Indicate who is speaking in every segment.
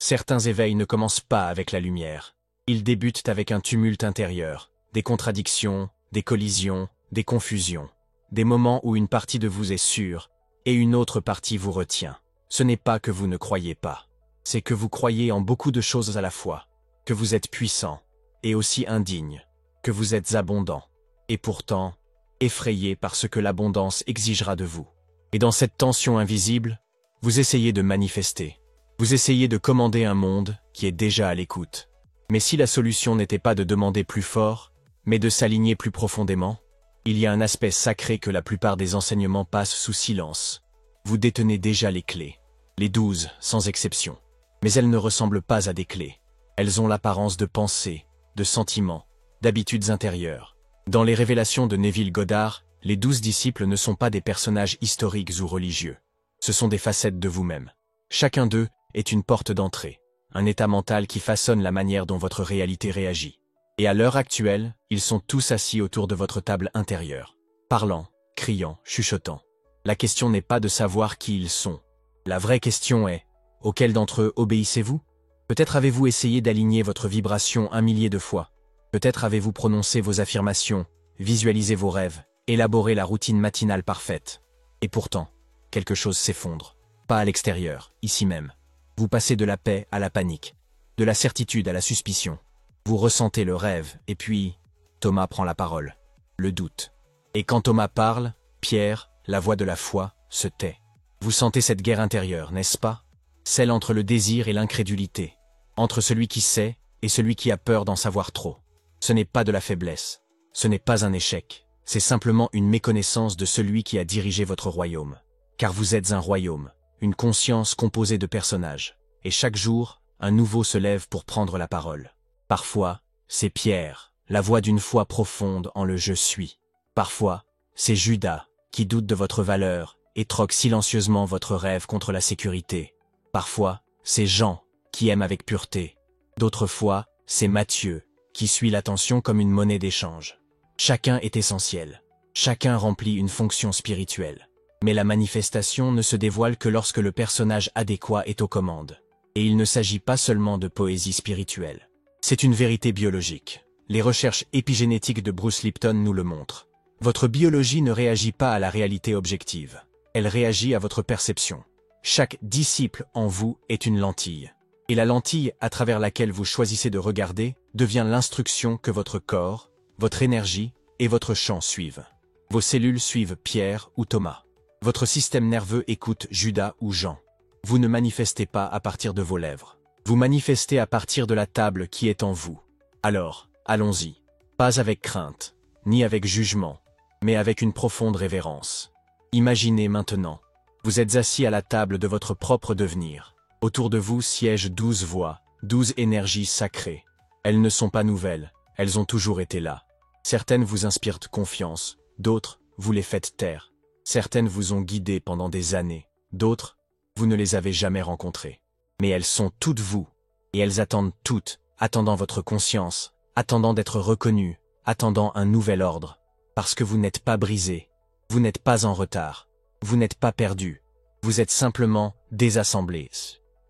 Speaker 1: Certains éveils ne commencent pas avec la lumière. Ils débutent avec un tumulte intérieur, des contradictions, des collisions, des confusions. Des moments où une partie de vous est sûre, et une autre partie vous retient. Ce n'est pas que vous ne croyez pas. C'est que vous croyez en beaucoup de choses à la fois, que vous êtes puissant, et aussi indigne, que vous êtes abondant, et pourtant, effrayé par ce que l'abondance exigera de vous. Et dans cette tension invisible, vous essayez de manifester. Vous essayez de commander un monde qui est déjà à l'écoute. Mais si la solution n'était pas de demander plus fort, mais de s'aligner plus profondément, il y a un aspect sacré que la plupart des enseignements passent sous silence. Vous détenez déjà les clés. Les 12, sans exception. Mais elles ne ressemblent pas à des clés. Elles ont l'apparence de pensées, de sentiments, d'habitudes intérieures. Dans les révélations de Neville Goddard, les 12 disciples ne sont pas des personnages historiques ou religieux. Ce sont des facettes de vous-même. Chacun d'eux est une porte d'entrée, un état mental qui façonne la manière dont votre réalité réagit. Et à l'heure actuelle, ils sont tous assis autour de votre table intérieure, parlant, criant, chuchotant. La question n'est pas de savoir qui ils sont. La vraie question est, auquel d'entre eux obéissez-vous? Peut-être avez-vous essayé d'aligner votre vibration 1 millier de fois. Peut-être avez-vous prononcé vos affirmations, visualisé vos rêves, élaboré la routine matinale parfaite. Et pourtant, quelque chose s'effondre. Pas à l'extérieur, ici même. Vous passez de la paix à la panique, de la certitude à la suspicion. Vous ressentez le rêve, et puis, Thomas prend la parole. Le doute. Et quand Thomas parle, Pierre, la voix de la foi, se tait. Vous sentez cette guerre intérieure, n'est-ce pas? Celle entre le désir et l'incrédulité. Entre celui qui sait et celui qui a peur d'en savoir trop. Ce n'est pas de la faiblesse. Ce n'est pas un échec. C'est simplement une méconnaissance de celui qui a dirigé votre royaume. Car vous êtes un royaume, une conscience composée de personnages. Et chaque jour, un nouveau se lève pour prendre la parole. Parfois, c'est Pierre, la voix d'une foi profonde en le « je suis ». Parfois, c'est Judas, qui doute de votre valeur et troque silencieusement votre rêve contre la sécurité. Parfois, c'est Jean, qui aime avec pureté. D'autres fois, c'est Matthieu, qui suit l'attention comme une monnaie d'échange. Chacun est essentiel. Chacun remplit une fonction spirituelle. Mais la manifestation ne se dévoile que lorsque le personnage adéquat est aux commandes. Et il ne s'agit pas seulement de poésie spirituelle. C'est une vérité biologique. Les recherches épigénétiques de Bruce Lipton nous le montrent. Votre biologie ne réagit pas à la réalité objective. Elle réagit à votre perception. Chaque disciple en vous est une lentille. Et la lentille à travers laquelle vous choisissez de regarder devient l'instruction que votre corps, votre énergie et votre champ suivent. Vos cellules suivent Pierre ou Thomas. Votre système nerveux écoute Judas ou Jean. Vous ne manifestez pas à partir de vos lèvres. Vous manifestez à partir de la table qui est en vous. Alors, allons-y. Pas avec crainte, ni avec jugement, mais avec une profonde révérence. Imaginez maintenant. Vous êtes assis à la table de votre propre devenir. Autour de vous siègent 12 voix, 12 énergies sacrées. Elles ne sont pas nouvelles, elles ont toujours été là. Certaines vous inspirent confiance, d'autres, vous les faites taire. Certaines vous ont guidé pendant des années, d'autres, vous ne les avez jamais rencontrées. Mais elles sont toutes vous, et elles attendent toutes, attendant votre conscience, attendant d'être reconnues, attendant un nouvel ordre. Parce que vous n'êtes pas brisé, vous n'êtes pas en retard, vous n'êtes pas perdu, vous êtes simplement désassemblé.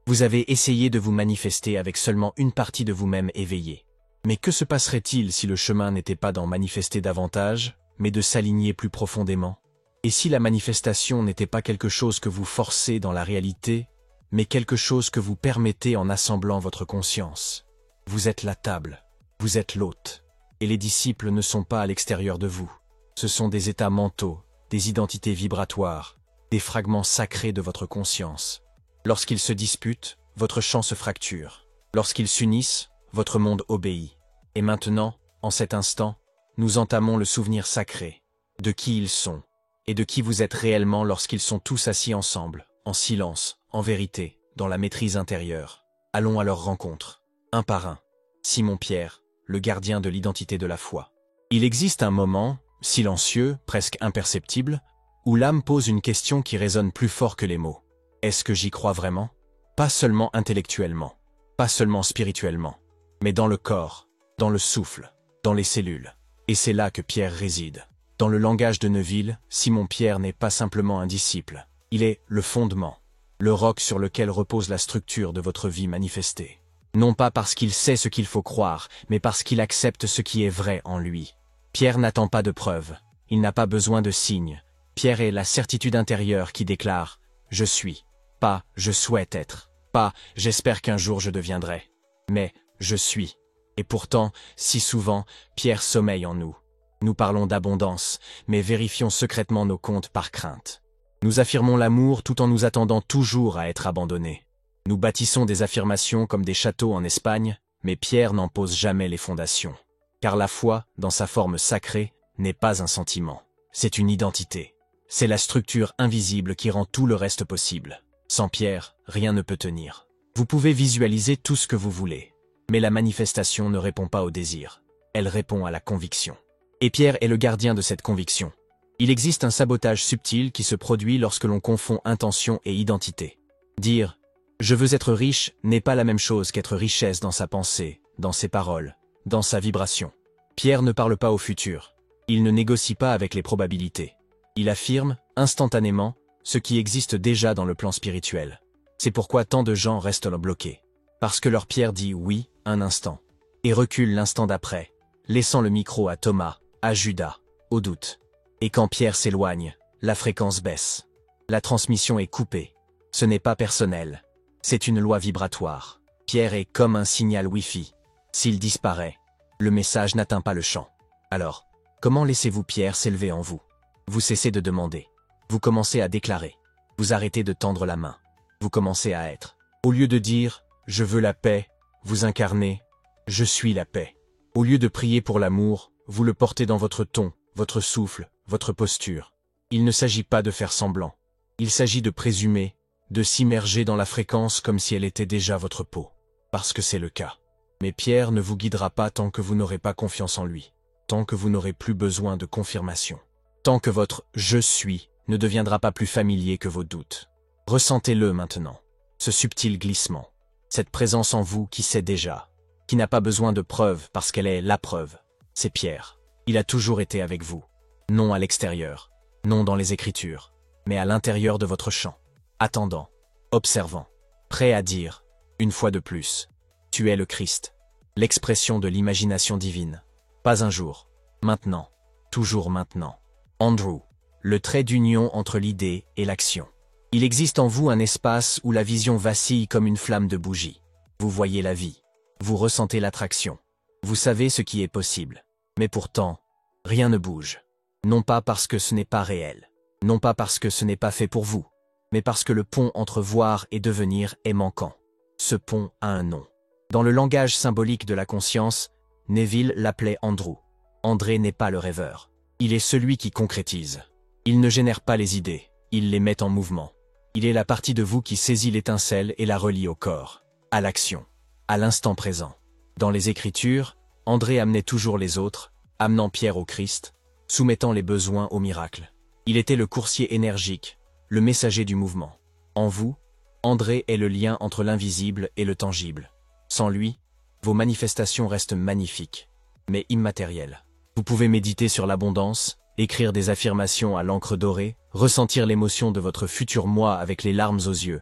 Speaker 1: Vous avez essayé de vous manifester avec seulement une partie de vous-même éveillée. Mais que se passerait-il si le chemin n'était pas d'en manifester davantage, mais de s'aligner plus profondément? Et si la manifestation n'était pas quelque chose que vous forcez dans la réalité, mais quelque chose que vous permettez en assemblant votre conscience? Vous êtes la table, vous êtes l'hôte, et les disciples ne sont pas à l'extérieur de vous. Ce sont des états mentaux, des identités vibratoires, des fragments sacrés de votre conscience. Lorsqu'ils se disputent, votre champ se fracture. Lorsqu'ils s'unissent, votre monde obéit. Et maintenant, en cet instant, nous entamons le souvenir sacré de qui ils sont et de qui vous êtes réellement lorsqu'ils sont tous assis ensemble, en silence, en vérité, dans la maîtrise intérieure. Allons à leur rencontre, un par un. Simon-Pierre, le gardien de l'identité de la foi. Il existe un moment, silencieux, presque imperceptible, où l'âme pose une question qui résonne plus fort que les mots. Est-ce que j'y crois vraiment? Pas seulement intellectuellement, pas seulement spirituellement, mais dans le corps, dans le souffle, dans les cellules. Et c'est là que Pierre réside. Dans le langage de Neville, Simon-Pierre n'est pas simplement un disciple, il est le fondement. le roc sur lequel repose la structure de votre vie manifestée. Non pas parce qu'il sait ce qu'il faut croire, mais parce qu'il accepte ce qui est vrai en lui. Pierre n'attend pas de preuves, il n'a pas besoin de signes. Pierre est la certitude intérieure qui déclare « Je suis », pas « Je souhaite être », pas « J'espère qu'un jour je deviendrai », mais « Je suis ». Et pourtant, si souvent, Pierre sommeille en nous. Nous parlons d'abondance, mais vérifions secrètement nos comptes par crainte. Nous affirmons l'amour tout en nous attendant toujours à être abandonnés. Nous bâtissons des affirmations comme des châteaux en Espagne, mais Pierre n'en pose jamais les fondations. Car la foi, dans sa forme sacrée, n'est pas un sentiment. C'est une identité. C'est la structure invisible qui rend tout le reste possible. Sans Pierre, rien ne peut tenir. Vous pouvez visualiser tout ce que vous voulez. Mais la manifestation ne répond pas au désir. Elle répond à la conviction. Et Pierre est le gardien de cette conviction. Il existe un sabotage subtil qui se produit lorsque l'on confond intention et identité. Dire « je veux être riche » n'est pas la même chose qu'être richesse dans sa pensée, dans ses paroles, dans sa vibration. Pierre ne parle pas au futur. Il ne négocie pas avec les probabilités. Il affirme, instantanément, ce qui existe déjà dans le plan spirituel. C'est pourquoi tant de gens restent bloqués. Parce que leur Pierre dit oui un instant, et recule l'instant d'après, laissant le micro à Thomas, à Judas, au doute. Et quand Pierre s'éloigne, la fréquence baisse. La transmission est coupée. Ce n'est pas personnel. C'est une loi vibratoire. Pierre est comme un signal Wi-Fi. S'il disparaît, le message n'atteint pas le champ. Alors, comment laissez-vous Pierre s'élever en vous? Vous cessez de demander. Vous commencez à déclarer. Vous arrêtez de tendre la main. Vous commencez à être. Au lieu de dire « je veux la paix », vous incarnez « je suis la paix ». Au lieu de prier pour l'amour, vous le portez dans votre ton, votre souffle, votre posture. Il ne s'agit pas de faire semblant. Il s'agit de présumer, de s'immerger dans la fréquence comme si elle était déjà votre peau. Parce que c'est le cas. Mais Pierre ne vous guidera pas tant que vous n'aurez pas confiance en lui. Tant que vous n'aurez plus besoin de confirmation. Tant que votre « je suis » ne deviendra pas plus familier que vos doutes. Ressentez-le maintenant. Ce subtil glissement. Cette présence en vous qui sait déjà. Qui n'a pas besoin de preuves parce qu'elle est la preuve. C'est Pierre. Il a toujours été avec vous. Non à l'extérieur. Non dans les Écritures. Mais à l'intérieur de votre champ. Attendant. Observant. Prêt à dire, une fois de plus, tu es le Christ. L'expression de l'imagination divine. Pas un jour. Maintenant. Toujours maintenant. Andrew. Le trait d'union entre l'idée et l'action. Il existe en vous un espace où la vision vacille comme une flamme de bougie. Vous voyez la vie. Vous ressentez l'attraction. Vous savez ce qui est possible. Mais pourtant, rien ne bouge. Non pas parce que ce n'est pas réel. Non pas parce que ce n'est pas fait pour vous. Mais parce que le pont entre voir et devenir est manquant. Ce pont a un nom. Dans le langage symbolique de la conscience, Neville l'appelait Andrew. André n'est pas le rêveur. Il est celui qui concrétise. Il ne génère pas les idées, il les met en mouvement. Il est la partie de vous qui saisit l'étincelle et la relie au corps, à l'action, à l'instant présent. Dans les Écritures, André amenait toujours les autres, amenant Pierre au Christ, soumettant les besoins au miracle. Il était le coursier énergique, le messager du mouvement. En vous, André est le lien entre l'invisible et le tangible. Sans lui, vos manifestations restent magnifiques, mais immatérielles. Vous pouvez méditer sur l'abondance, écrire des affirmations à l'encre dorée, ressentir l'émotion de votre futur moi avec les larmes aux yeux.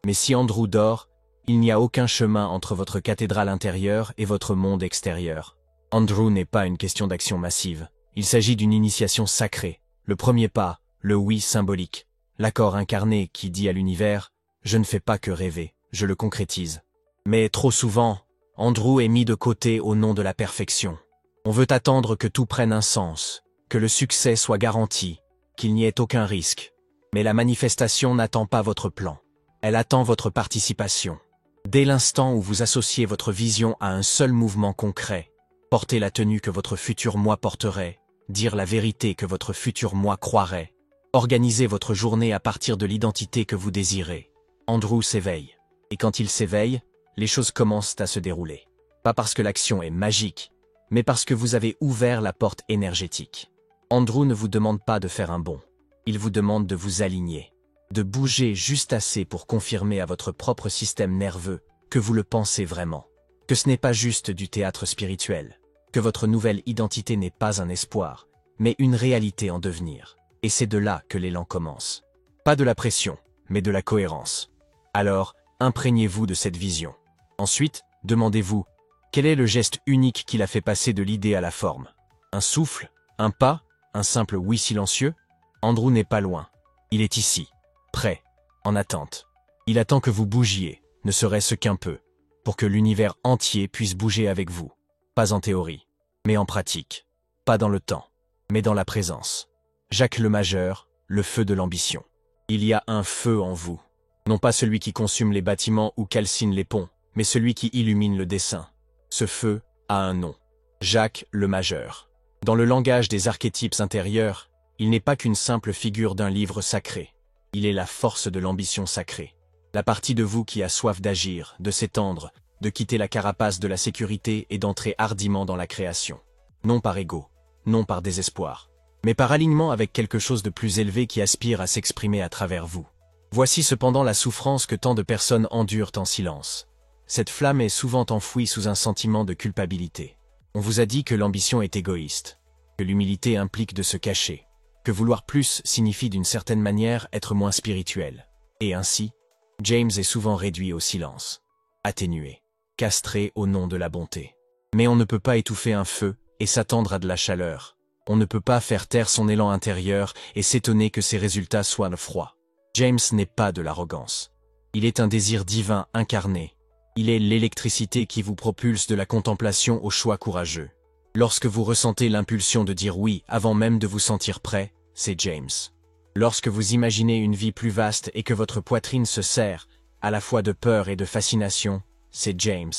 Speaker 1: Mais si Andrew dort, il n'y a aucun chemin entre votre cathédrale intérieure et votre monde extérieur. Andrew n'est pas une question d'action massive. Il s'agit d'une initiation sacrée, le premier pas, le oui symbolique, l'accord incarné qui dit à l'univers « je ne fais pas que rêver, je le concrétise ». Mais trop souvent, Andrew est mis de côté au nom de la perfection. On veut attendre que tout prenne un sens, que le succès soit garanti, qu'il n'y ait aucun risque. Mais la manifestation n'attend pas votre plan. Elle attend votre participation. Dès l'instant où vous associez votre vision à un seul mouvement concret, porter la tenue que votre futur moi porterait, dire la vérité que votre futur moi croirait, organiser votre journée à partir de l'identité que vous désirez. Andrew s'éveille. Et quand il s'éveille, les choses commencent à se dérouler. Pas parce que l'action est magique, mais parce que vous avez ouvert la porte énergétique. Andrew ne vous demande pas de faire un bond. Il vous demande de vous aligner, de bouger juste assez pour confirmer à votre propre système nerveux que vous le pensez vraiment, que ce n'est pas juste du théâtre spirituel, que votre nouvelle identité n'est pas un espoir, mais une réalité en devenir. Et c'est de là que l'élan commence. Pas de la pression, mais de la cohérence. Alors, imprégnez-vous de cette vision. Ensuite, demandez-vous, quel est le geste unique qui l'a fait passer de l'idée à la forme? Un souffle? Un pas? Un simple oui silencieux? Andrew n'est pas loin. Il est ici, prêt, en attente. Il attend que vous bougiez, ne serait-ce qu'un peu, pour que l'univers entier puisse bouger avec vous. Pas en théorie, mais en pratique. Pas dans le temps, mais dans la présence. Jacques le Majeur, le feu de l'ambition. Il y a un feu en vous. Non pas celui qui consume les bâtiments ou calcine les ponts, mais celui qui illumine le dessin. Ce feu a un nom. Jacques le Majeur. Dans le langage des archétypes intérieurs, il n'est pas qu'une simple figure d'un livre sacré. Il est la force de l'ambition sacrée. La partie de vous qui a soif d'agir, de s'étendre, de quitter la carapace de la sécurité et d'entrer hardiment dans la création. Non par ego, non par désespoir, mais par alignement avec quelque chose de plus élevé qui aspire à s'exprimer à travers vous. Voici cependant la souffrance que tant de personnes endurent en silence. Cette flamme est souvent enfouie sous un sentiment de culpabilité. On vous a dit que l'ambition est égoïste, que l'humilité implique de se cacher, que vouloir plus signifie d'une certaine manière être moins spirituel. Et ainsi, James est souvent réduit au silence, atténué, castré au nom de la bonté. Mais on ne peut pas étouffer un feu et s'attendre à de la chaleur. On ne peut pas faire taire son élan intérieur et s'étonner que ses résultats soient froids. James n'est pas de l'arrogance. Il est un désir divin incarné. Il est l'électricité qui vous propulse de la contemplation au choix courageux. Lorsque vous ressentez l'impulsion de dire oui avant même de vous sentir prêt, c'est James. Lorsque vous imaginez une vie plus vaste et que votre poitrine se serre, à la fois de peur et de fascination, c'est James.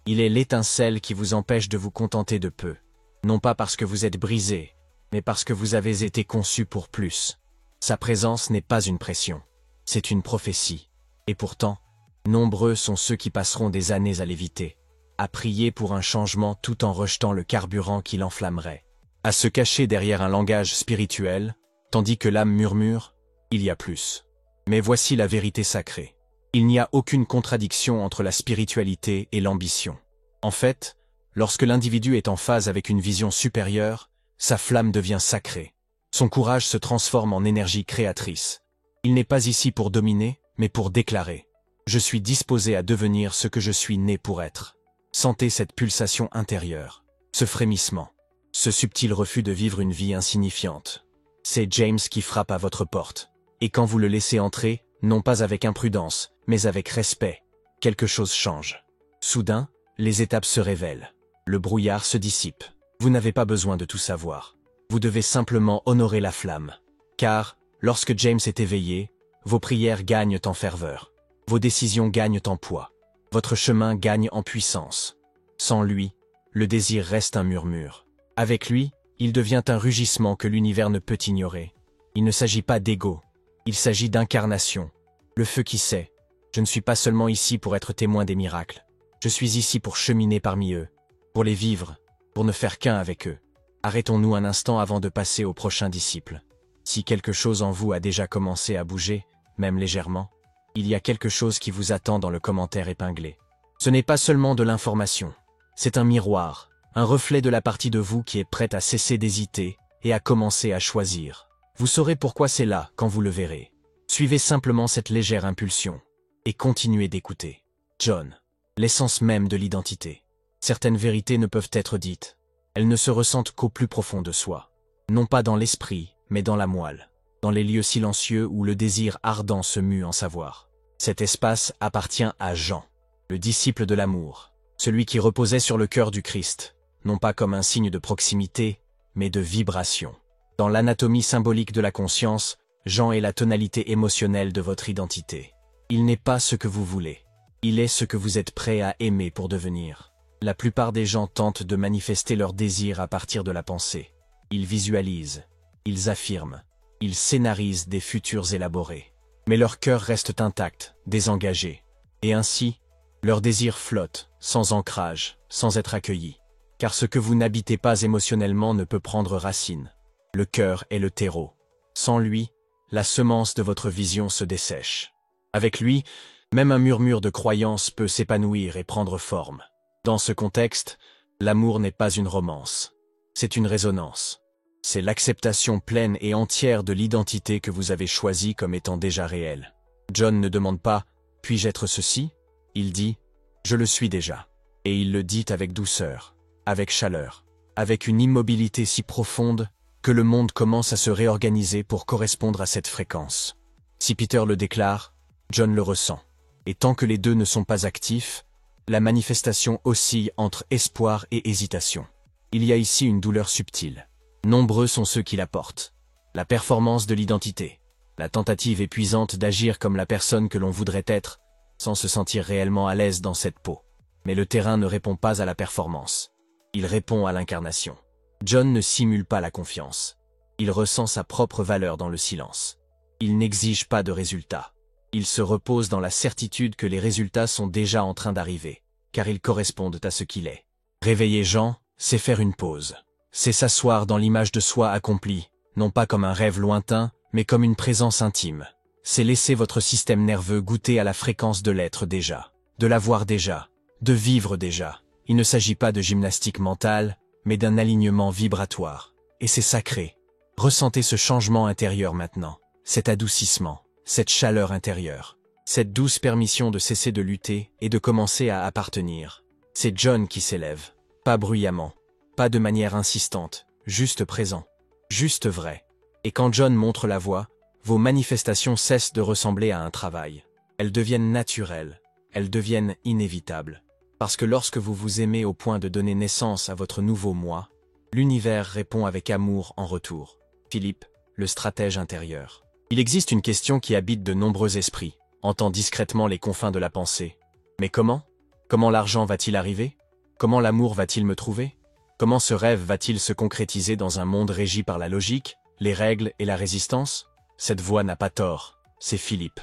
Speaker 1: Il est l'étincelle qui vous empêche de vous contenter de peu. Non pas parce que vous êtes brisé, mais parce que vous avez été conçu pour plus. Sa présence n'est pas une pression, c'est une prophétie. Et pourtant, nombreux sont ceux qui passeront des années à l'éviter, à prier pour un changement tout en rejetant le carburant qui l'enflammerait, à se cacher derrière un langage spirituel, tandis que l'âme murmure, il y a plus. Mais voici la vérité sacrée. Il n'y a aucune contradiction entre la spiritualité et l'ambition. En fait, lorsque l'individu est en phase avec une vision supérieure, sa flamme devient sacrée. Son courage se transforme en énergie créatrice. Il n'est pas ici pour dominer, mais pour déclarer. Je suis disposé à devenir ce que je suis né pour être. Sentez cette pulsation intérieure, ce frémissement, ce subtil refus de vivre une vie insignifiante. C'est James qui frappe à votre porte. Et quand vous le laissez entrer, non pas avec imprudence, mais avec respect, quelque chose change. Soudain, les étapes se révèlent. Le brouillard se dissipe. Vous n'avez pas besoin de tout savoir. Vous devez simplement honorer la flamme. Car, lorsque James est éveillé, vos prières gagnent en ferveur. Vos décisions gagnent en poids. Votre chemin gagne en puissance. Sans lui, le désir reste un murmure. Avec lui, il devient un rugissement que l'univers ne peut ignorer. Il ne s'agit pas d'ego, il s'agit d'incarnation. Le feu qui sait, je ne suis pas seulement ici pour être témoin des miracles. Je suis ici pour cheminer parmi eux, pour les vivre, pour ne faire qu'un avec eux. Arrêtons-nous un instant avant de passer au prochain disciple. Si quelque chose en vous a déjà commencé à bouger, même légèrement, il y a quelque chose qui vous attend dans le commentaire épinglé. Ce n'est pas seulement de l'information, c'est un miroir, un reflet de la partie de vous qui est prête à cesser d'hésiter et à commencer à choisir. Vous saurez pourquoi c'est là quand vous le verrez. Suivez simplement cette légère impulsion et continuez d'écouter. John, l'essence même de l'identité. Certaines vérités ne peuvent être dites. Elles ne se ressentent qu'au plus profond de soi. Non pas dans l'esprit, mais dans la moelle. Dans les lieux silencieux où le désir ardent se mue en savoir. Cet espace appartient à Jean, le disciple de l'amour, celui qui reposait sur le cœur du Christ, non pas comme un signe de proximité, mais de vibration. Dans l'anatomie symbolique de la conscience, Jean est la tonalité émotionnelle de votre identité. Il n'est pas ce que vous voulez, il est ce que vous êtes prêt à aimer pour devenir. La plupart des gens tentent de manifester leur désir à partir de la pensée. Ils visualisent, ils affirment, ils scénarisent des futurs élaborés. Mais leur cœur reste intact, désengagé. Et ainsi, leur désir flotte, sans ancrage, sans être accueilli. Car ce que vous n'habitez pas émotionnellement ne peut prendre racine. Le cœur est le terreau. Sans lui, la semence de votre vision se dessèche. Avec lui, même un murmure de croyance peut s'épanouir et prendre forme. Dans ce contexte, l'amour n'est pas une romance. C'est une résonance. C'est l'acceptation pleine et entière de l'identité que vous avez choisie comme étant déjà réelle. John ne demande pas « Puis-je être ceci? Il dit, je le suis déjà. Et il le dit avec douceur, avec chaleur, avec une immobilité si profonde que le monde commence à se réorganiser pour correspondre à cette fréquence. Si Peter le déclare, John le ressent. Et tant que les deux ne sont pas actifs, la manifestation oscille entre espoir et hésitation. Il y a ici une douleur subtile. Nombreux sont ceux qui la portent. La performance de l'identité, la tentative épuisante d'agir comme la personne que l'on voudrait être, sans se sentir réellement à l'aise dans cette peau. Mais le terrain ne répond pas à la performance. Il répond à l'incarnation. John ne simule pas la confiance. Il ressent sa propre valeur dans le silence. Il n'exige pas de résultats. Il se repose dans la certitude que les résultats sont déjà en train d'arriver, car ils correspondent à ce qu'il est. Réveiller Jean, c'est faire une pause. C'est s'asseoir dans l'image de soi accomplie, non pas comme un rêve lointain, mais comme une présence intime. C'est laisser votre système nerveux goûter à la fréquence de l'être déjà, de l'avoir déjà, de vivre déjà. Il ne s'agit pas de gymnastique mentale, mais d'un alignement vibratoire. Et c'est sacré. Ressentez ce changement intérieur maintenant, cet adoucissement, cette chaleur intérieure, cette douce permission de cesser de lutter et de commencer à appartenir. C'est John qui s'élève, pas bruyamment, pas de manière insistante, juste présent, juste vrai. Et quand John montre la voie, vos manifestations cessent de ressembler à un travail. Elles deviennent naturelles, elles deviennent inévitables. Parce que lorsque vous vous aimez au point de donner naissance à votre nouveau moi, l'univers répond avec amour en retour. Philippe, le stratège intérieur. Il existe une question qui habite de nombreux esprits, hantant discrètement les confins de la pensée. Mais comment? Comment l'argent va-t-il arriver? Comment l'amour va-t-il me trouver? Comment ce rêve va-t-il se concrétiser dans un monde régi par la logique, les règles et la résistance? Cette voix n'a pas tort, c'est Philippe.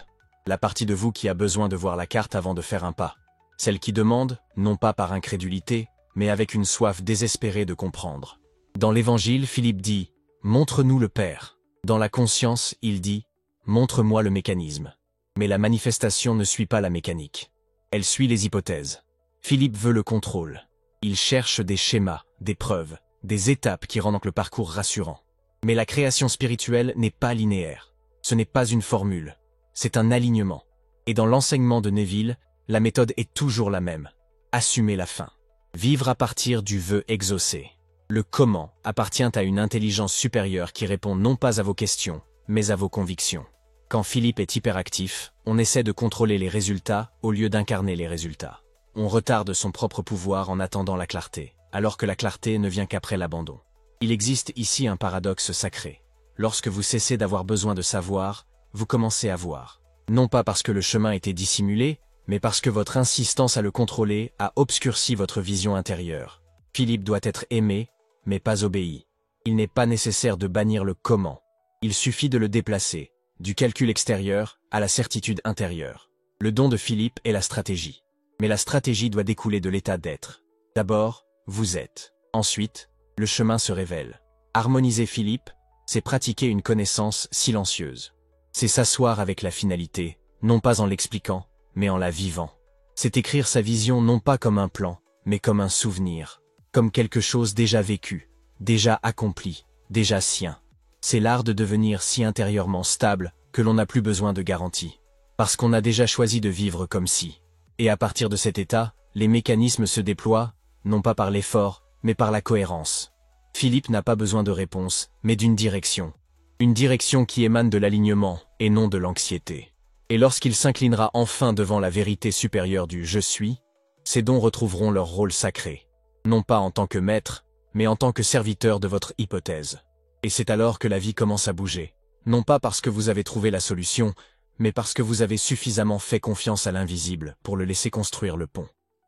Speaker 1: La partie de vous qui a besoin de voir la carte avant de faire un pas. Celle qui demande, non pas par incrédulité, mais avec une soif désespérée de comprendre. Dans l'Évangile, Philippe dit « Montre-nous le Père ». Dans la conscience, il dit « Montre-moi le mécanisme ». Mais la manifestation ne suit pas la mécanique. Elle suit les hypothèses. Philippe veut le contrôle. Il cherche des schémas, des preuves, des étapes qui rendent le parcours rassurant. Mais la création spirituelle n'est pas linéaire. Ce n'est pas une formule. C'est un alignement. Et dans l'enseignement de Neville, la méthode est toujours la même. Assumer la fin. Vivre à partir du vœu exaucé. Le comment appartient à une intelligence supérieure qui répond non pas à vos questions, mais à vos convictions. Quand Philippe est hyperactif, on essaie de contrôler les résultats au lieu d'incarner les résultats. On retarde son propre pouvoir en attendant la clarté, alors que la clarté ne vient qu'après l'abandon. Il existe ici un paradoxe sacré. Lorsque vous cessez d'avoir besoin de savoir, vous commencez à voir. Non pas parce que le chemin était dissimulé, mais parce que votre insistance à le contrôler a obscurci votre vision intérieure. Philippe doit être aimé, mais pas obéi. Il n'est pas nécessaire de bannir le comment. Il suffit de le déplacer, du calcul extérieur à la certitude intérieure. Le don de Philippe est la stratégie. Mais la stratégie doit découler de l'état d'être. D'abord, vous êtes. Ensuite, le chemin se révèle. Harmoniser Philippe, c'est pratiquer une connaissance silencieuse. C'est s'asseoir avec la finalité, non pas en l'expliquant, mais en la vivant. C'est écrire sa vision non pas comme un plan, mais comme un souvenir. Comme quelque chose déjà vécu, déjà accompli, déjà sien. C'est l'art de devenir si intérieurement stable que l'on n'a plus besoin de garantie. Parce qu'on a déjà choisi de vivre comme si. Et à partir de cet état, les mécanismes se déploient, non pas par l'effort, mais par la cohérence. Philippe n'a pas besoin de réponse, mais d'une direction. Une direction qui émane de l'alignement, et non de l'anxiété. Et lorsqu'il s'inclinera enfin devant la vérité supérieure du « je suis », ces dons retrouveront leur rôle sacré. Non pas en tant que maître, mais en tant que serviteur de votre hypothèse. Et c'est alors que la vie commence à bouger. Non pas parce que vous avez trouvé la solution, mais parce que vous avez suffisamment fait confiance à l'invisible pour le laisser construire le pont.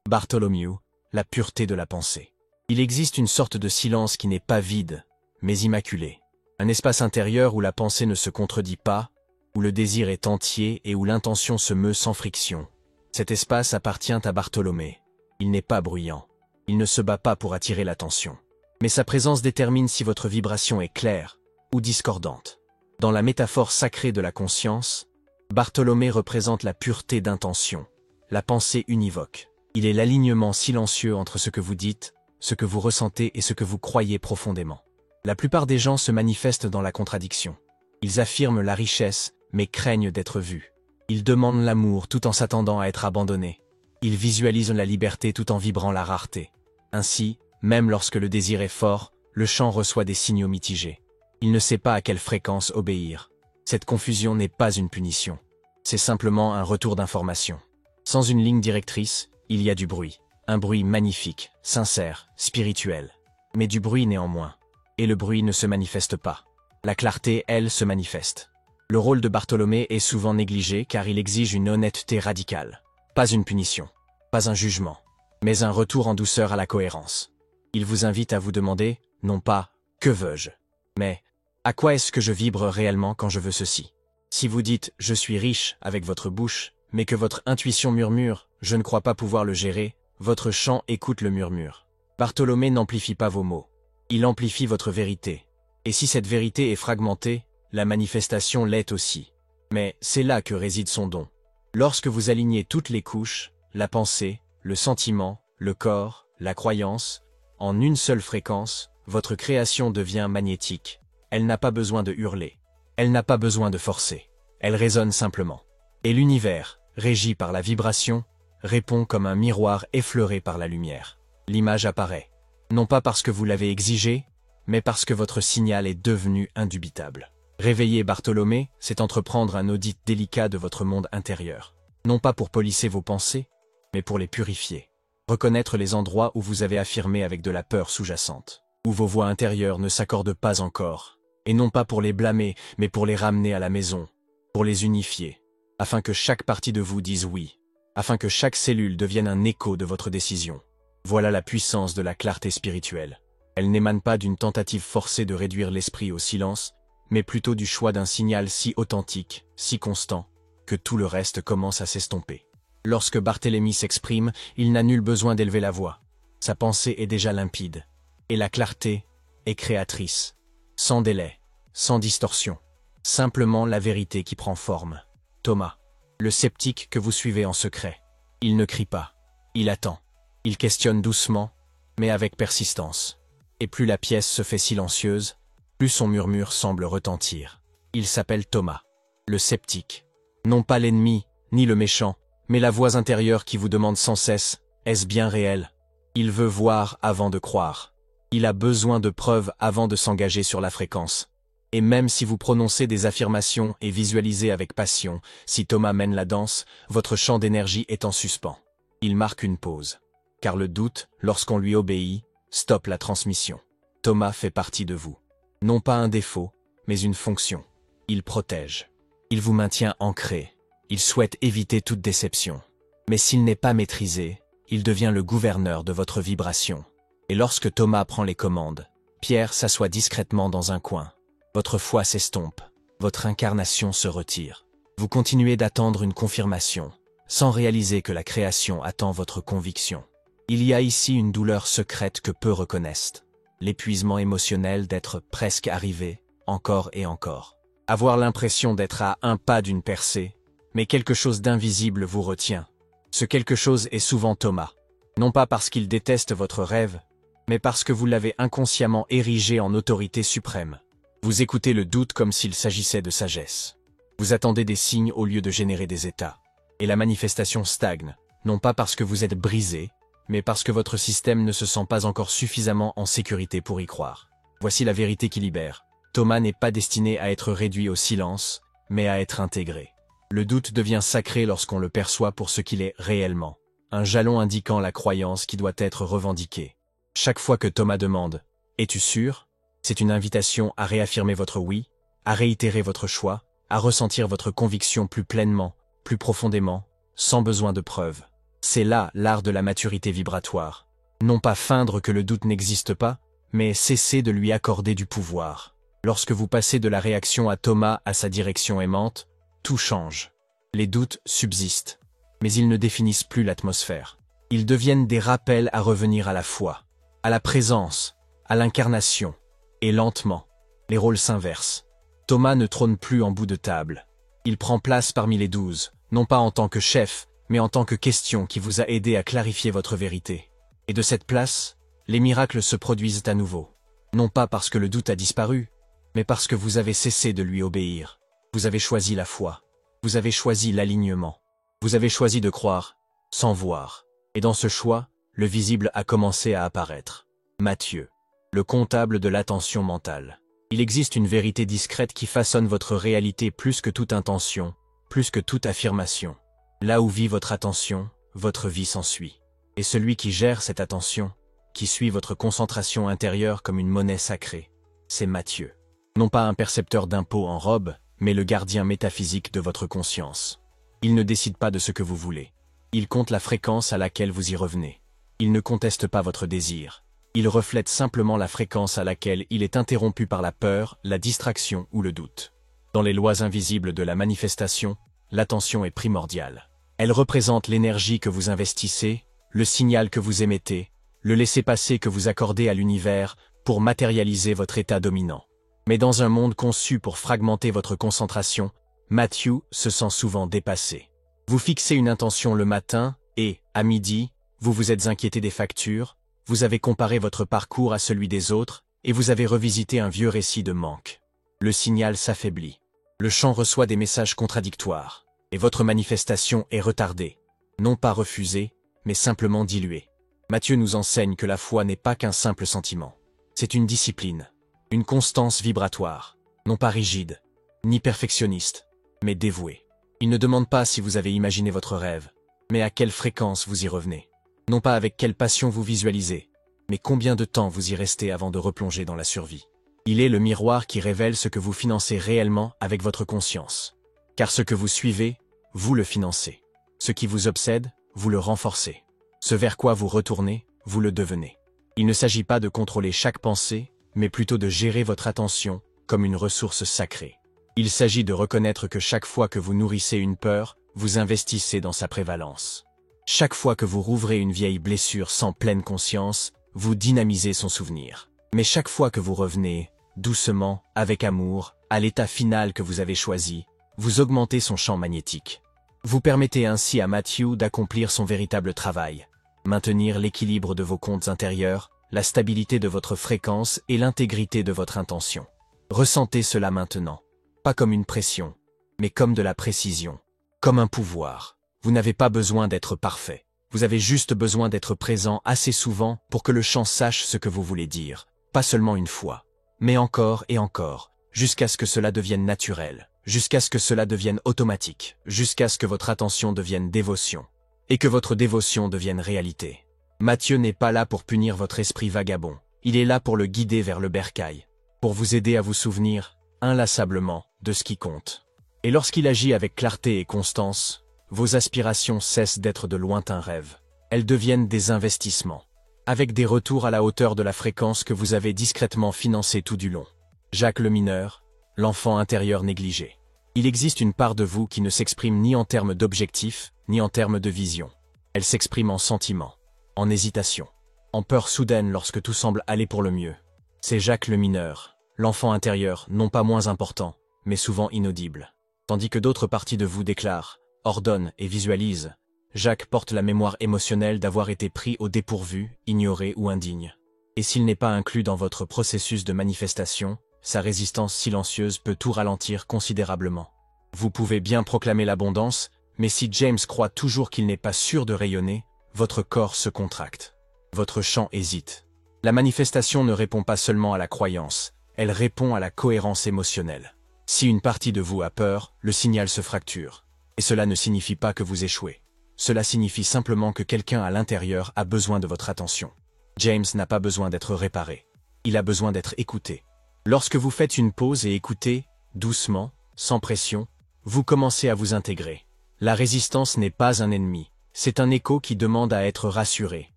Speaker 1: Bartholomew, la pureté de la pensée. Il existe une sorte de silence qui n'est pas vide, mais immaculé. Un espace intérieur où la pensée ne se contredit pas, où le désir est entier et où l'intention se meut sans friction. Cet espace appartient à Bartholomé. Il n'est pas bruyant. Il ne se bat pas pour attirer l'attention. Mais sa présence détermine si votre vibration est claire ou discordante. Dans la métaphore sacrée de la conscience, Bartholomé représente la pureté d'intention, la pensée univoque. Il est l'alignement silencieux entre ce que vous dites, ce que vous ressentez et ce que vous croyez profondément. La plupart des gens se manifestent dans la contradiction. Ils affirment la richesse, mais craignent d'être vus. Il demande l'amour tout en s'attendant à être abandonné. Il visualise la liberté tout en vibrant la rareté. Ainsi, même lorsque le désir est fort, le chant reçoit des signaux mitigés. Il ne sait pas à quelle fréquence obéir. Cette confusion n'est pas une punition. C'est simplement un retour d'information. Sans une ligne directrice, il y a du bruit. Un bruit magnifique, sincère, spirituel. Mais du bruit néanmoins. Et le bruit ne se manifeste pas. La clarté, elle, se manifeste. Le rôle de Bartholomé est souvent négligé car il exige une honnêteté radicale. Pas une punition, pas un jugement, mais un retour en douceur à la cohérence. Il vous invite à vous demander, non pas « que veux-je ?», mais « à quoi est-ce que je vibre réellement quand je veux ceci ?» Si vous dites « je suis riche » avec votre bouche, mais que votre intuition murmure « je ne crois pas pouvoir le gérer », votre chant écoute le murmure. Bartholomé n'amplifie pas vos mots, il amplifie votre vérité. Et si cette vérité est fragmentée, la manifestation l'est aussi. Mais c'est là que réside son don. Lorsque vous alignez toutes les couches, la pensée, le sentiment, le corps, la croyance, en une seule fréquence, votre création devient magnétique. Elle n'a pas besoin de hurler. Elle n'a pas besoin de forcer. Elle résonne simplement. Et l'univers, régi par la vibration, répond comme un miroir effleuré par la lumière. L'image apparaît. Non pas parce que vous l'avez exigé, mais parce que votre signal est devenu indubitable. Réveiller Bartholomé, c'est entreprendre un audit délicat de votre monde intérieur. Non pas pour polisser vos pensées, mais pour les purifier. Reconnaître les endroits où vous avez affirmé avec de la peur sous-jacente, où vos voix intérieures ne s'accordent pas encore, et non pas pour les blâmer, mais pour les ramener à la maison, pour les unifier, afin que chaque partie de vous dise oui, afin que chaque cellule devienne un écho de votre décision. Voilà la puissance de la clarté spirituelle. Elle n'émane pas d'une tentative forcée de réduire l'esprit au silence, mais plutôt du choix d'un signal si authentique, si constant, que tout le reste commence à s'estomper. Lorsque Barthélemy s'exprime, il n'a nul besoin d'élever la voix. Sa pensée est déjà limpide, et la clarté est créatrice, sans délai, sans distorsion. Simplement la vérité qui prend forme. Thomas, le sceptique que vous suivez en secret. Il ne crie pas, il attend. Il questionne doucement, mais avec persistance. Et plus la pièce se fait silencieuse, plus son murmure semble retentir. Il s'appelle Thomas, le sceptique. Non pas l'ennemi, ni le méchant, mais la voix intérieure qui vous demande sans cesse « Est-ce bien réel ?» Il veut voir avant de croire. Il a besoin de preuves avant de s'engager sur la fréquence. Et même si vous prononcez des affirmations et visualisez avec passion, si Thomas mène la danse, votre champ d'énergie est en suspens. Il marque une pause. Car le doute, lorsqu'on lui obéit, stoppe la transmission. Thomas fait partie de vous. Non pas un défaut, mais une fonction. Il protège. Il vous maintient ancré. Il souhaite éviter toute déception. Mais s'il n'est pas maîtrisé, il devient le gouverneur de votre vibration. Et lorsque Thomas prend les commandes, Pierre s'assoit discrètement dans un coin. Votre foi s'estompe. Votre incarnation se retire. Vous continuez d'attendre une confirmation, sans réaliser que la création attend votre conviction. Il y a ici une douleur secrète que peu reconnaissent. L'épuisement émotionnel d'être presque arrivé, encore et encore. Avoir l'impression d'être à un pas d'une percée, mais quelque chose d'invisible vous retient. Ce quelque chose est souvent Thomas. Non pas parce qu'il déteste votre rêve, mais parce que vous l'avez inconsciemment érigé en autorité suprême. Vous écoutez le doute comme s'il s'agissait de sagesse. Vous attendez des signes au lieu de générer des états. Et la manifestation stagne, non pas parce que vous êtes brisé, mais parce que votre système ne se sent pas encore suffisamment en sécurité pour y croire. Voici la vérité qui libère. Thomas n'est pas destiné à être réduit au silence, mais à être intégré. Le doute devient sacré lorsqu'on le perçoit pour ce qu'il est réellement. Un jalon indiquant la croyance qui doit être revendiquée. Chaque fois que Thomas demande « Es-tu sûr ?», c'est une invitation à réaffirmer votre oui, à réitérer votre choix, à ressentir votre conviction plus pleinement, plus profondément, sans besoin de preuves. C'est là l'art de la maturité vibratoire. Non pas feindre que le doute n'existe pas, mais cesser de lui accorder du pouvoir. Lorsque vous passez de la réaction à Thomas à sa direction aimante, tout change. Les doutes subsistent, mais ils ne définissent plus l'atmosphère. Ils deviennent des rappels à revenir à la foi, à la présence, à l'incarnation. Et lentement, les rôles s'inversent. Thomas ne trône plus en bout de table. Il prend place parmi les 12, non pas en tant que chef, mais en tant que question qui vous a aidé à clarifier votre vérité. Et de cette place, les miracles se produisent à nouveau. Non pas parce que le doute a disparu, mais parce que vous avez cessé de lui obéir. Vous avez choisi la foi. Vous avez choisi l'alignement. Vous avez choisi de croire, sans voir. Et dans ce choix, le visible a commencé à apparaître. Mathieu, le comptable de l'attention mentale. Il existe une vérité discrète qui façonne votre réalité plus que toute intention, plus que toute affirmation. Là où vit votre attention, votre vie s'ensuit. Et celui qui gère cette attention, qui suit votre concentration intérieure comme une monnaie sacrée, c'est Mathieu. Non pas un percepteur d'impôts en robe, mais le gardien métaphysique de votre conscience. Il ne décide pas de ce que vous voulez. Il compte la fréquence à laquelle vous y revenez. Il ne conteste pas votre désir. Il reflète simplement la fréquence à laquelle il est interrompu par la peur, la distraction ou le doute. Dans les lois invisibles de la manifestation, l'attention est primordiale. Elle représente l'énergie que vous investissez, le signal que vous émettez, le laissez-passer que vous accordez à l'univers pour matérialiser votre état dominant. Mais dans un monde conçu pour fragmenter votre concentration, Mathieu se sent souvent dépassé. Vous fixez une intention le matin et, à midi, vous vous êtes inquiété des factures, vous avez comparé votre parcours à celui des autres et vous avez revisité un vieux récit de manque. Le signal s'affaiblit. Le champ reçoit des messages contradictoires et votre manifestation est retardée. Non pas refusée, mais simplement diluée. Mathieu nous enseigne que la foi n'est pas qu'un simple sentiment. C'est une discipline, une constance vibratoire, non pas rigide, ni perfectionniste, mais dévouée. Il ne demande pas si vous avez imaginé votre rêve, mais à quelle fréquence vous y revenez. Non pas avec quelle passion vous visualisez, mais combien de temps vous y restez avant de replonger dans la survie. Il est le miroir qui révèle ce que vous financez réellement avec votre conscience. Car ce que vous suivez, vous le financez. Ce qui vous obsède, vous le renforcez. Ce vers quoi vous retournez, vous le devenez. Il ne s'agit pas de contrôler chaque pensée, mais plutôt de gérer votre attention comme une ressource sacrée. Il s'agit de reconnaître que chaque fois que vous nourrissez une peur, vous investissez dans sa prévalence. Chaque fois que vous rouvrez une vieille blessure sans pleine conscience, vous dynamisez son souvenir. Mais chaque fois que vous revenez, doucement, avec amour, à l'état final que vous avez choisi, vous augmentez son champ magnétique. Vous permettez ainsi à Mathieu d'accomplir son véritable travail, maintenir l'équilibre de vos comptes intérieurs, la stabilité de votre fréquence et l'intégrité de votre intention. Ressentez cela maintenant, pas comme une pression, mais comme de la précision, comme un pouvoir. Vous n'avez pas besoin d'être parfait, vous avez juste besoin d'être présent assez souvent pour que le champ sache ce que vous voulez dire, pas seulement une fois, mais encore et encore, jusqu'à ce que cela devienne naturel, jusqu'à ce que cela devienne automatique, jusqu'à ce que votre attention devienne dévotion, et que votre dévotion devienne réalité. Mathieu n'est pas là pour punir votre esprit vagabond, il est là pour le guider vers le bercail, pour vous aider à vous souvenir, inlassablement, de ce qui compte. Et lorsqu'il agit avec clarté et constance, vos aspirations cessent d'être de lointains rêves. Elles deviennent des investissements, avec des retours à la hauteur de la fréquence que vous avez discrètement financée tout du long. Jacques le mineur, l'enfant intérieur négligé. Il existe une part de vous qui ne s'exprime ni en termes d'objectifs, ni en termes de vision. Elle s'exprime en sentiments, en hésitation, en peur soudaine lorsque tout semble aller pour le mieux. C'est Jacques le mineur, l'enfant intérieur non pas moins important, mais souvent inaudible. Tandis que d'autres parties de vous déclarent, ordonnent et visualisent, Jacques porte la mémoire émotionnelle d'avoir été pris au dépourvu, ignoré ou indigne. Et s'il n'est pas inclus dans votre processus de manifestation, sa résistance silencieuse peut tout ralentir considérablement. Vous pouvez bien proclamer l'abondance, mais si James croit toujours qu'il n'est pas sûr de rayonner, votre corps se contracte. Votre champ hésite. La manifestation ne répond pas seulement à la croyance, elle répond à la cohérence émotionnelle. Si une partie de vous a peur, le signal se fracture. Et cela ne signifie pas que vous échouez. Cela signifie simplement que quelqu'un à l'intérieur a besoin de votre attention. James n'a pas besoin d'être réparé. Il a besoin d'être écouté. Lorsque vous faites une pause et écoutez, doucement, sans pression, vous commencez à vous intégrer. La résistance n'est pas un ennemi, c'est un écho qui demande à être rassuré.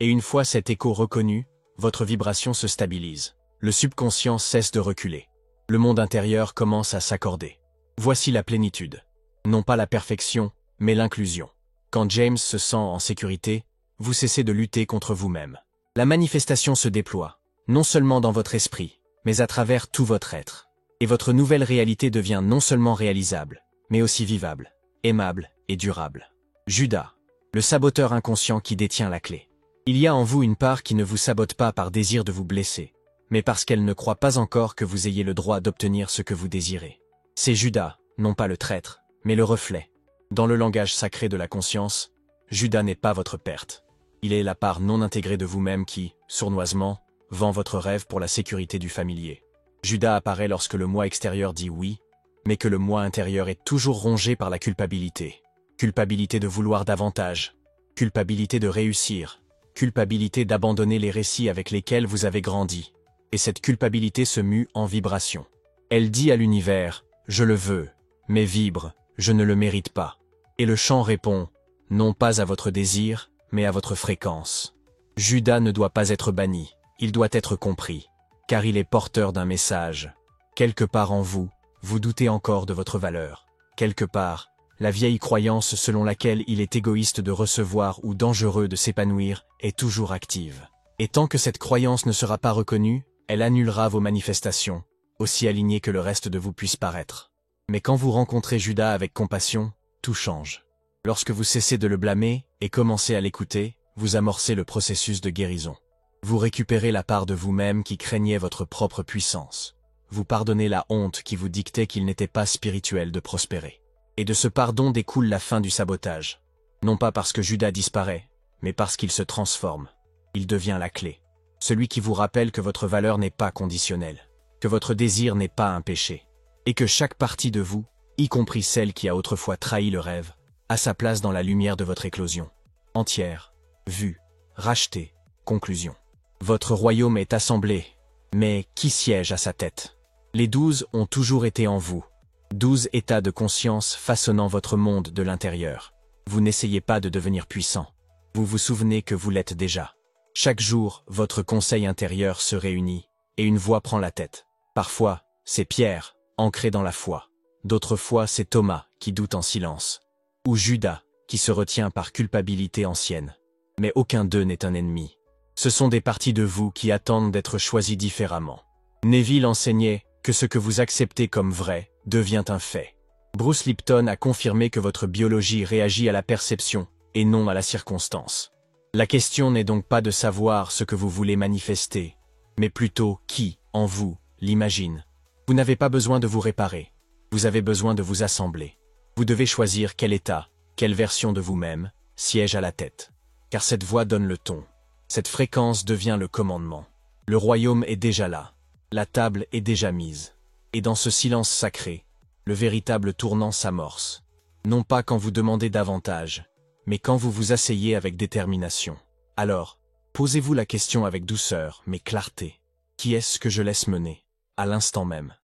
Speaker 1: Et une fois cet écho reconnu, votre vibration se stabilise. Le subconscient cesse de reculer. Le monde intérieur commence à s'accorder. Voici la plénitude. Non pas la perfection, mais l'inclusion. Quand James se sent en sécurité, vous cessez de lutter contre vous-même. La manifestation se déploie, non seulement dans votre esprit, mais à travers tout votre être. Et votre nouvelle réalité devient non seulement réalisable, mais aussi vivable, aimable et durable. Judas, le saboteur inconscient qui détient la clé. Il y a en vous une part qui ne vous sabote pas par désir de vous blesser, mais parce qu'elle ne croit pas encore que vous ayez le droit d'obtenir ce que vous désirez. C'est Judas, non pas le traître, mais le reflet. Dans le langage sacré de la conscience, Judas n'est pas votre perte. Il est la part non intégrée de vous-même qui, sournoisement, vend votre rêve pour la sécurité du familier. Judas apparaît lorsque le moi extérieur dit oui, mais que le moi intérieur est toujours rongé par la culpabilité. Culpabilité de vouloir davantage, culpabilité de réussir, culpabilité d'abandonner les récits avec lesquels vous avez grandi. Et cette culpabilité se mue en vibration. Elle dit à l'univers, je le veux, mais vibre, je ne le mérite pas. Et le chant répond, non pas à votre désir, mais à votre fréquence. Judas ne doit pas être banni, il doit être compris, car il est porteur d'un message. Quelque part en vous, vous doutez encore de votre valeur. Quelque part, la vieille croyance selon laquelle il est égoïste de recevoir ou dangereux de s'épanouir est toujours active. Et tant que cette croyance ne sera pas reconnue, elle annulera vos manifestations, aussi alignées que le reste de vous puisse paraître. Mais quand vous rencontrez Judas avec compassion, tout change. Lorsque vous cessez de le blâmer et commencez à l'écouter, vous amorcez le processus de guérison. Vous récupérez la part de vous-même qui craignait votre propre puissance. Vous pardonnez la honte qui vous dictait qu'il n'était pas spirituel de prospérer. Et de ce pardon découle la fin du sabotage. Non pas parce que Judas disparaît, mais parce qu'il se transforme. Il devient la clé. Celui qui vous rappelle que votre valeur n'est pas conditionnelle, que votre désir n'est pas un péché, et que chaque partie de vous, y compris celle qui a autrefois trahi le rêve, a sa place dans la lumière de votre éclosion. Entière, vue, rachetée, conclusion. Votre royaume est assemblé, mais qui siège à sa tête? Les 12 ont toujours été en vous. 12 états de conscience façonnant votre monde de l'intérieur. Vous n'essayez pas de devenir puissant. Vous vous souvenez que vous l'êtes déjà. Chaque jour, votre conseil intérieur se réunit, et une voix prend la tête. Parfois, c'est Pierre, ancré dans la foi. D'autres fois, c'est Thomas, qui doute en silence. Ou Judas, qui se retient par culpabilité ancienne. Mais aucun d'eux n'est un ennemi. Ce sont des parties de vous qui attendent d'être choisies différemment. Neville enseignait que ce que vous acceptez comme vrai devient un fait. Bruce Lipton a confirmé que votre biologie réagit à la perception et non à la circonstance. La question n'est donc pas de savoir ce que vous voulez manifester, mais plutôt qui, en vous, l'imagine. Vous n'avez pas besoin de vous réparer, vous avez besoin de vous assembler. Vous devez choisir quel état, quelle version de vous-même, siège à la tête. Car cette voix donne le ton. Cette fréquence devient le commandement. Le royaume est déjà là. La table est déjà mise. Et dans ce silence sacré, le véritable tournant s'amorce. Non pas quand vous demandez davantage, mais quand vous vous asseyez avec détermination. Alors, posez-vous la question avec douceur, mais clarté. Qui est-ce que je laisse mener, à l'instant même?